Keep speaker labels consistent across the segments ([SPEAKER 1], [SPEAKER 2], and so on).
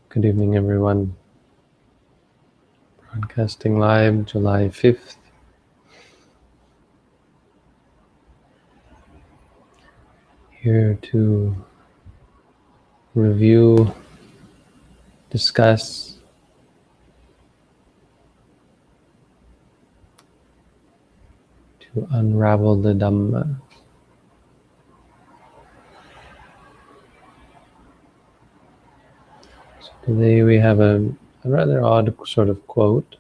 [SPEAKER 1] Good evening, everyone. Broadcasting live, July 5th. Here to review, discuss, to unravel the Dhamma. So today we have a rather odd sort of quote.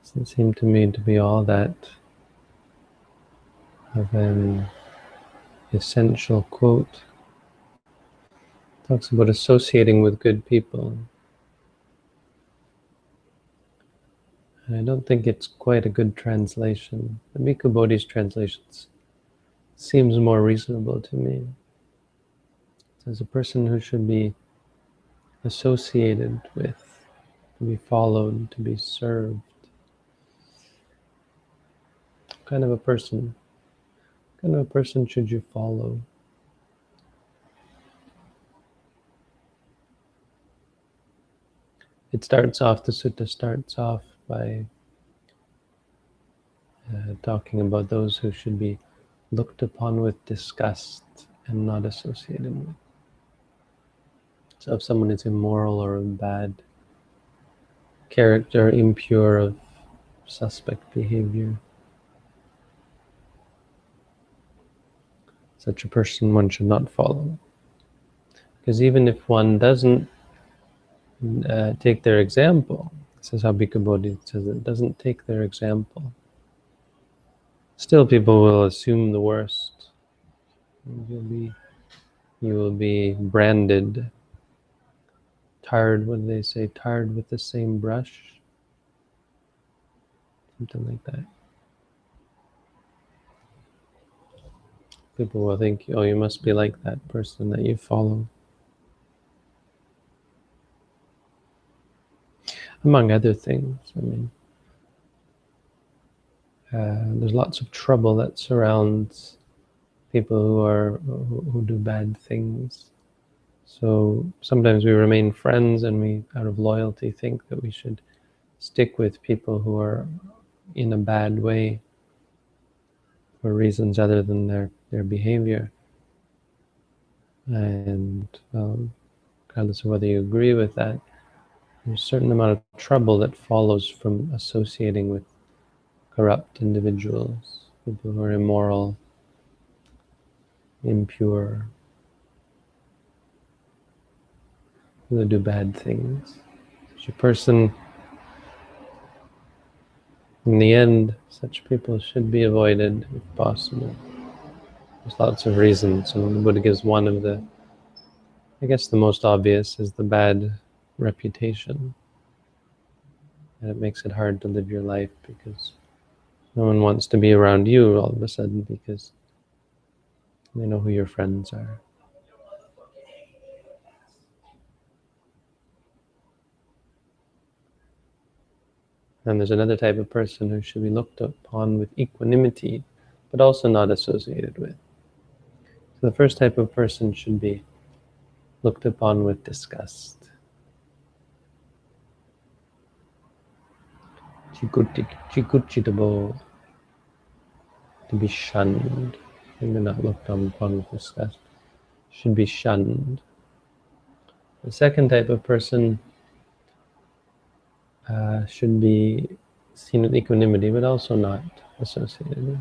[SPEAKER 1] Doesn't seem to me to be all that of an essential quote. It talks about associating with good people. And I don't think it's quite a good translation. The Bhikkhu Bodhi's translations seems more reasonable to me. It says a person who should be associated with, to be followed, to be served. What kind of a person should you follow? The sutta starts off by talking about those who should be looked upon with disgust and not associated with. So if someone is immoral or of bad character, impure, of suspect behavior, such a person one should not follow. Because even if one doesn't take their example, this is how Bhikkhu Bodhi says it, doesn't take their example, still people will assume the worst. You will be branded, tarred, what do they say, tarred with the same brush? Something like that. People will think, oh, you must be like that person that you follow. Among other things, I mean, there's lots of trouble that surrounds people who do bad things. So sometimes we remain friends and we, out of loyalty, think that we should stick with people who are in a bad way for reasons other than their behavior. And regardless of whether you agree with that, there's a certain amount of trouble that follows from associating with corrupt individuals, people who are immoral, impure, who do bad things. Such a person, in the end, such people should be avoided if possible. There's lots of reasons, and the Buddha gives one of the, I guess the most obvious is the bad reputation. And it makes it hard to live your life because no one wants to be around you all of a sudden because they know who your friends are. And there's another type of person who should be looked upon with equanimity, but also not associated with. So the first type of person should be looked upon with disgust. Chikuchitabo, to be shunned. And they're not looked upon with disgust. Should be shunned. The second type of person should be seen with equanimity, but also not associated with.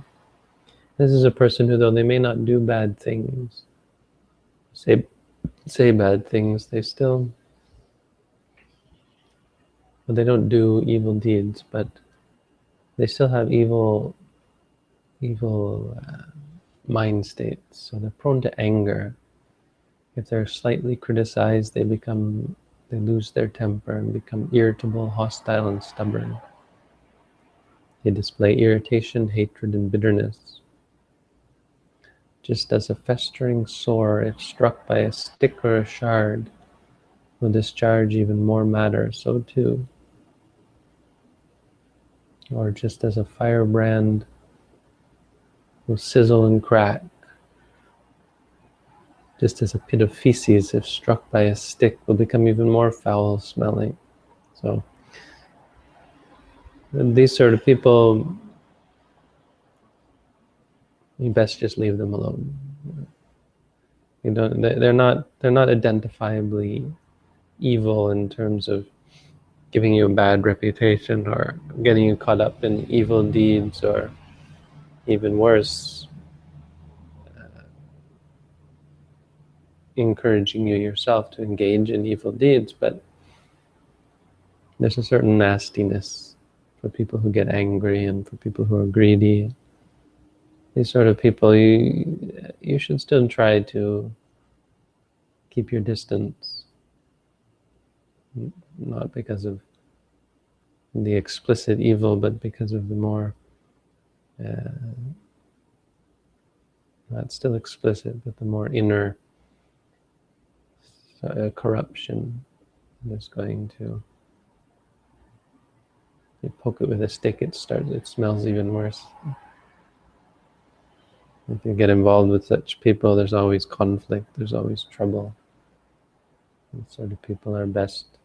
[SPEAKER 1] This is a person who, though they may not do bad things, say bad things, they still, well, they don't do evil deeds, but they still have evil mind states. So they're prone to anger. If they're slightly criticized, they lose their temper and become irritable, hostile, and stubborn. They display irritation, hatred, and bitterness. Just as a festering sore, if struck by a stick or a shard, will discharge even more matter, so too. Or just as a firebrand will sizzle and crack, just as a pit of feces, if struck by a stick, will become even more foul-smelling. So these sort of people, you best just leave them alone. You don't. They're not identifiably evil in terms of giving you a bad reputation or getting you caught up in evil deeds, or even worse, encouraging you yourself to engage in evil deeds. But there's a certain nastiness for people who get angry and for people who are greedy. These sort of people, you should still try to keep your distance, not because of the explicit evil, but because of the more, not still explicit, but the more inner corruption that's going to, you poke it with a stick, it smells even worse. If you get involved with such people, there's always conflict, there's always trouble. These sort of people are best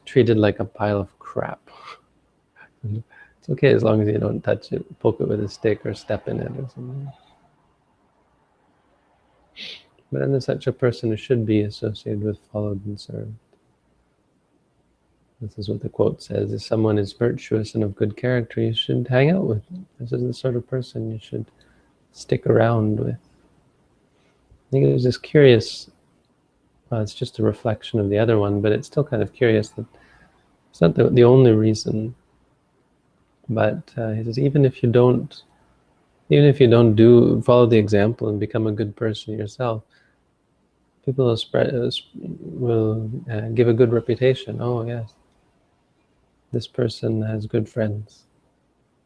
[SPEAKER 1] treated like a pile of crap. It's okay as long as you don't touch it, poke it with a stick, or step in it or something. But then there's such a person who should be associated with, followed, and served. This is what the quote says: if someone is virtuous and of good character, you should hang out with them. This is the sort of person you should stick around with. I think it was this curious, well, it's just a reflection of the other one, but it's still kind of curious that it's not the only reason. But he says, even if you don't follow the example and become a good person yourself, people will give a good reputation. Oh yes, this person has good friends.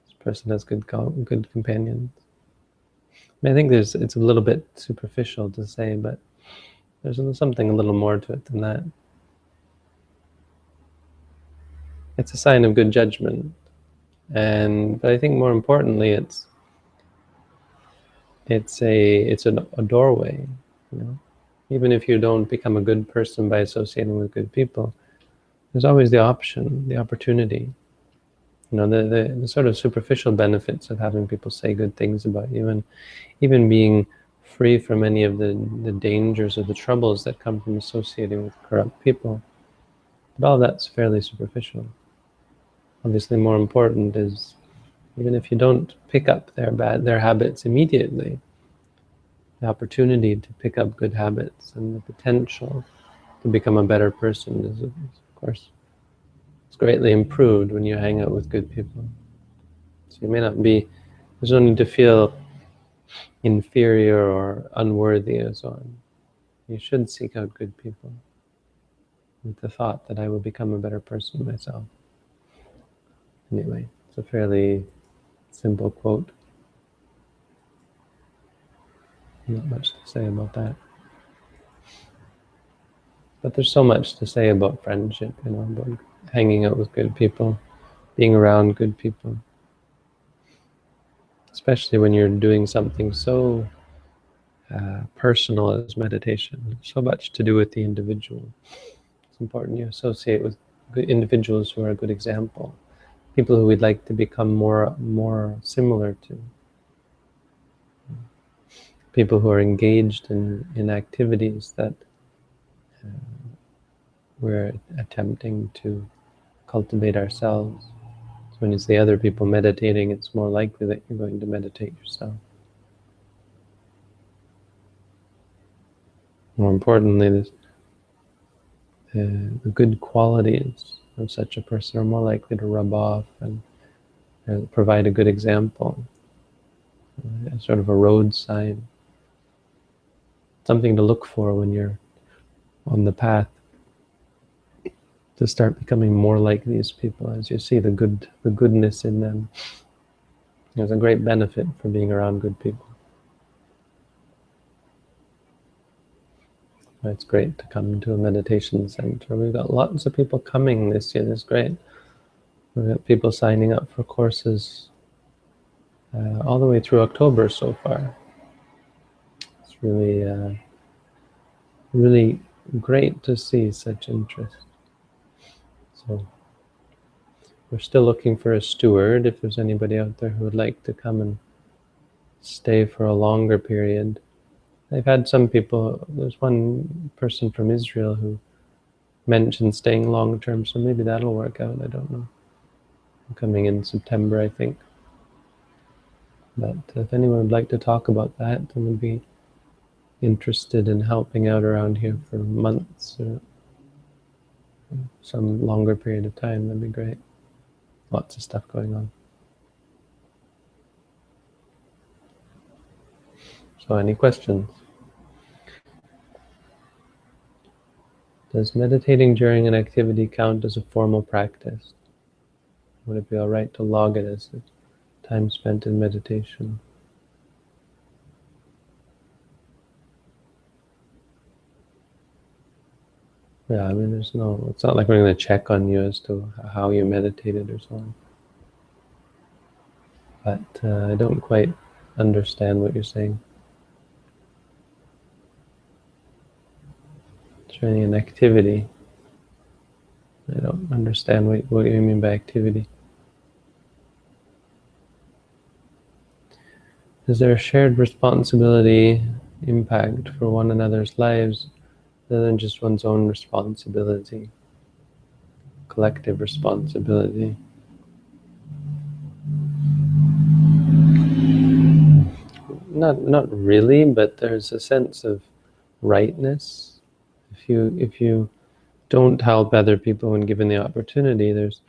[SPEAKER 1] This person has good companions. I mean, I think it's a little bit superficial to say, but there's something a little more to it than that. It's a sign of good judgment, but I think more importantly, it's a doorway. You know, even if you don't become a good person by associating with good people, there's always the opportunity. You know, the sort of superficial benefits of having people say good things about you, and even being free from any of the dangers or the troubles that come from associating with corrupt people. But all that's fairly superficial. Obviously, more important is, even if you don't pick up their habits immediately, the opportunity to pick up good habits and the potential to become a better person is, of course, it's greatly improved when you hang out with good people. So you may not be, there's no need to feel inferior or unworthy and so on. You should seek out good people with the thought that I will become a better person myself. Anyway, it's a fairly simple quote. Not much to say about that. But there's so much to say about friendship, you know, about hanging out with good people, being around good people. Especially when you're doing something so personal as meditation, so much to do with the individual. It's important you associate with good individuals who are a good example, people who we'd like to become more similar to, people who are engaged in activities that we're attempting to cultivate ourselves. So when you see other people meditating, it's more likely that you're going to meditate yourself. More importantly, the good qualities of such a person are more likely to rub off and provide a good example, sort of a road sign, something to look for when you're on the path to start becoming more like these people. As you see the goodness in them, there's a great benefit for being around good people. It's great to come to a meditation center. We've got lots of people coming this year. It's great. We've got people signing up for courses all the way through October so far. It's really, really great to see such interest. So we're still looking for a steward. If there's anybody out there who would like to come and stay for a longer period. I've had some people, there's one person from Israel who mentioned staying long term, so maybe that'll work out, I don't know. I'm coming in September, I think. But if anyone would like to talk about that and would be interested in helping out around here for months or some longer period of time, that'd be great. Lots of stuff going on. So any questions? Does meditating during an activity count as a formal practice? Would it be all right to log it as time spent in meditation? Yeah, I mean, it's not like we're going to check on you as to how you meditated or so on. But I don't quite understand what you're saying. During an activity. I don't understand what you mean by activity. Is there a shared responsibility impact for one another's lives other than just one's own responsibility? Collective responsibility. Not really, but there's a sense of rightness. If you don't help other people when given the opportunity, there's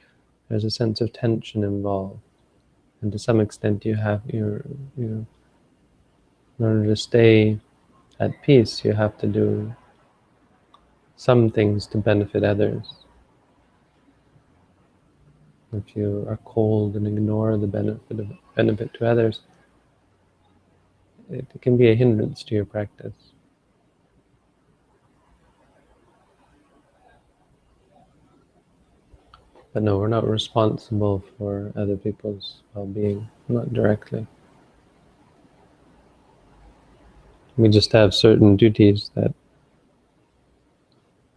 [SPEAKER 1] a sense of tension involved, and to some extent, in order to stay at peace, you have to do some things to benefit others. If you are cold and ignore the benefit to others, it can be a hindrance to your practice. But no, we're not responsible for other people's well-being, not directly. We just have certain duties that,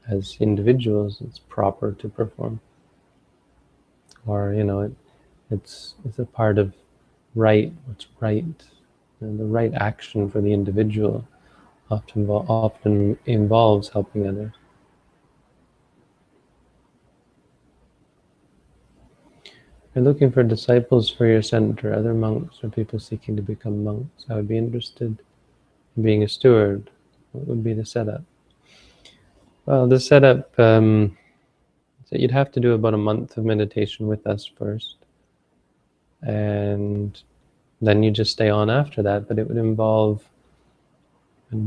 [SPEAKER 1] as individuals, it's proper to perform. Or, it's a part of what's right, and the right action for the individual often involves helping others. You're looking for disciples for your center, other monks or people seeking to become monks. I would be interested in being a steward. What would be the setup? Well, the setup, so you'd have to do about a month of meditation with us first. And then you just stay on after that, but it would involve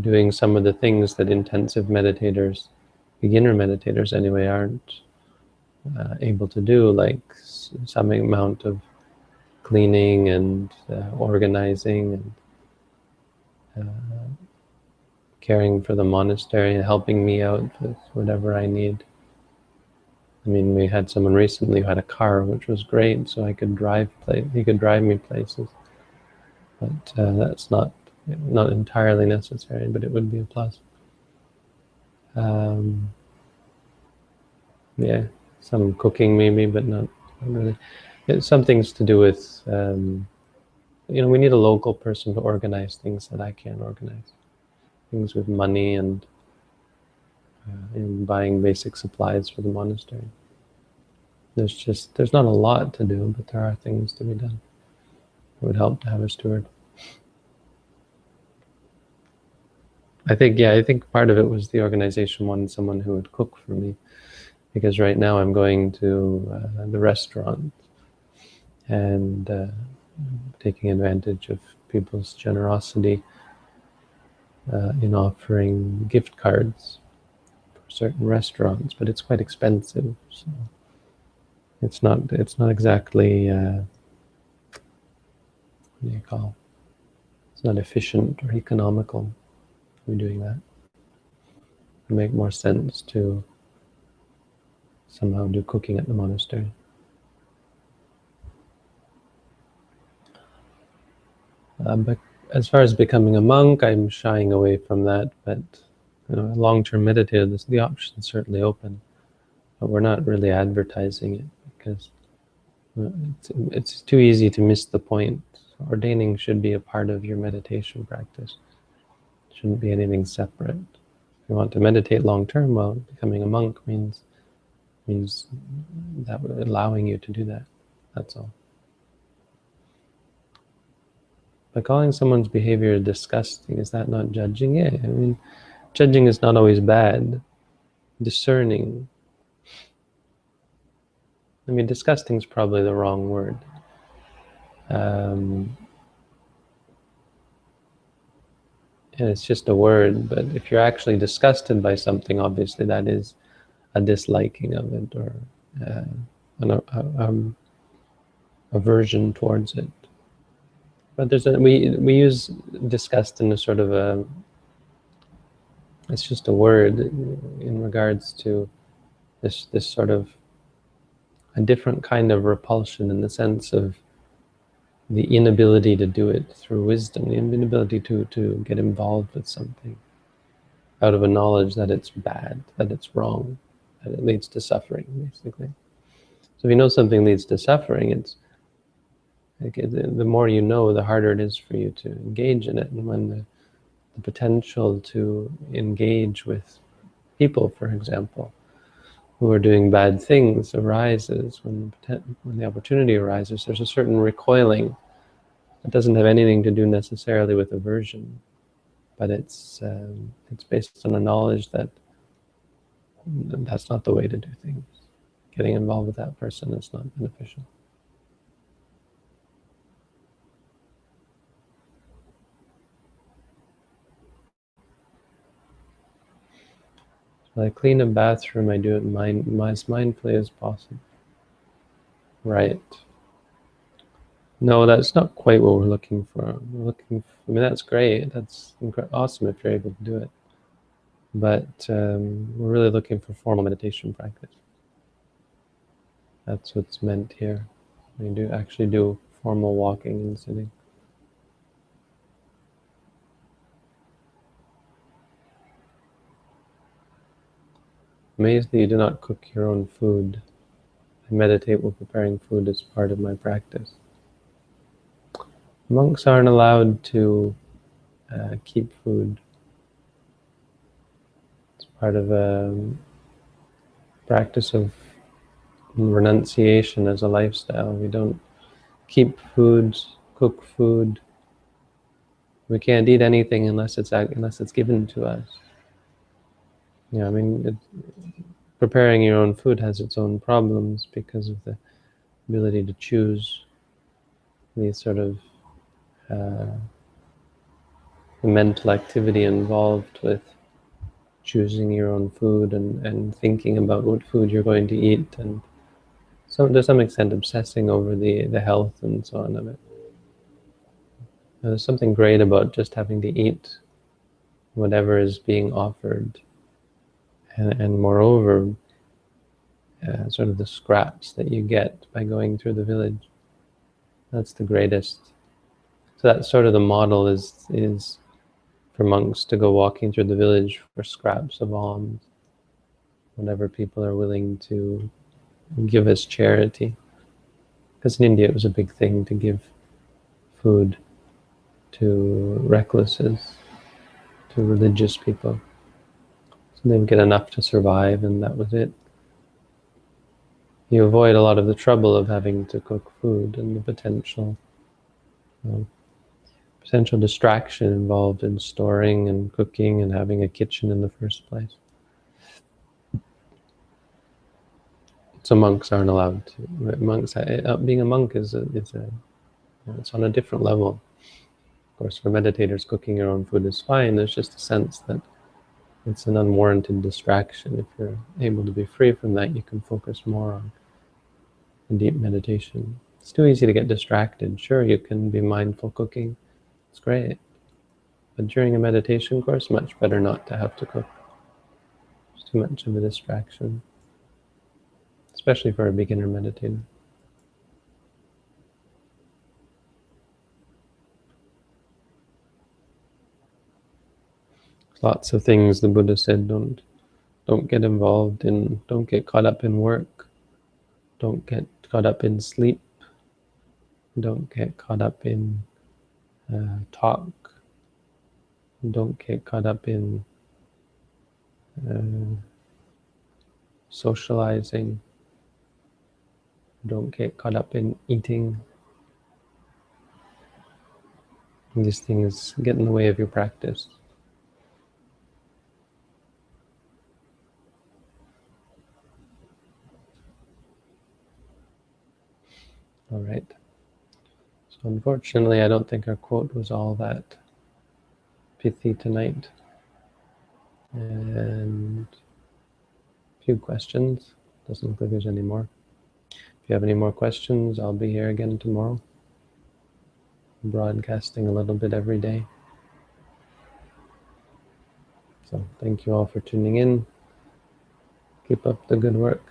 [SPEAKER 1] doing some of the things that intensive meditators, beginner meditators anyway, aren't able to do, like some amount of cleaning and organizing and caring for the monastery and helping me out with whatever I need. I mean, we had someone recently who had a car, which was great, so I could he could drive me places. But that's not entirely necessary, but it would be a plus. Yeah, some cooking maybe, but not really. Some things to do with, we need a local person to organize things that I can't organize. Things with money and buying basic supplies for the monastery. There's not a lot to do, but there are things to be done. It would help to have a steward. I think part of it was the organization wanted someone who would cook for me, because right now I'm going to the restaurant and taking advantage of people's generosity in offering gift cards for certain restaurants, but it's quite expensive, so it's not exactly what do you call? It's not efficient or economical to be doing that. It would make more sense to somehow do cooking at the monastery. But As far as becoming a monk, I'm shying away from that, but a long-term meditator, the option is certainly open, but we're not really advertising it because it's too easy to miss the point. Ordaining should be a part of your meditation practice. It shouldn't be anything separate. If you want to meditate long-term, well, becoming a monk means that allowing you to do that. That's all. By calling someone's behavior disgusting, is that not judging? Yeah, I mean, judging is not always bad. Discerning. I mean, disgusting is probably the wrong word. And it's just a word, but if you're actually disgusted by something, obviously that is a disliking of it or an aversion towards it. But we use disgust in a sort of a, it's just a word in regards to this sort of a different kind of repulsion in the sense of the inability to do it through wisdom, the inability to get involved with something out of a knowledge that it's bad, that it's wrong, that it leads to suffering, basically. So if you know something leads to suffering, it's like the more you know, the harder it is for you to engage in it. And when the potential to engage with people, for example, who are doing bad things arises, when the opportunity arises, there's a certain recoiling. It doesn't have anything to do necessarily with aversion, but it's based on a knowledge that that's not the way to do things. Getting involved with that person is not beneficial. When I clean a bathroom, I do it as mindfully as possible. Right. No, that's not quite what we're looking for. We're looking for, I mean, that's great. That's awesome if you're able to do it. But we're really looking for formal meditation practice. That's what's meant here. We do actually do formal walking and sitting. Amazed that you do not cook your own food. I meditate while preparing food as part of my practice. Monks aren't allowed to keep food. It's part of a practice of renunciation as a lifestyle. We don't keep foods, cook food. We can't eat anything unless it's given to us. Yeah, I mean, preparing your own food has its own problems because of the ability to choose the sort of the mental activity involved with choosing your own food and thinking about what food you're going to eat, and so to some extent obsessing over the health and so on of it. There's something great about just having to eat whatever is being offered, and moreover, sort of the scraps that you get by going through the village. That's the greatest. So that's sort of the model is for monks to go walking through the village for scraps of alms, whatever people are willing to give as charity. Because in India it was a big thing to give food to recluses, to religious people. So they would get enough to survive, and that was it. You avoid a lot of the trouble of having to cook food and the potential distraction involved in storing and cooking and having a kitchen in the first place. So monks aren't allowed to. Being a monk it's on a different level. Of course, for meditators, cooking your own food is fine. There's just a sense that it's an unwarranted distraction. If you're able to be free from that, you can focus more on deep meditation. It's too easy to get distracted. Sure, you can be mindful cooking. It's great. But during a meditation course, much better not to have to cook. It's too much of a distraction, especially for a beginner meditator. lots of things the Buddha said. Don't get involved in, don't get caught up in work, don't get caught up in sleep, don't get caught up in talk, don't get caught up in socializing, don't get caught up in eating. These things get in the way of your practice. All right. So unfortunately, I don't think our quote was all that pithy tonight. And a few questions. Doesn't look like there's any more. If you have any more questions, I'll be here again tomorrow, broadcasting a little bit every day. So thank you all for tuning in. Keep up the good work.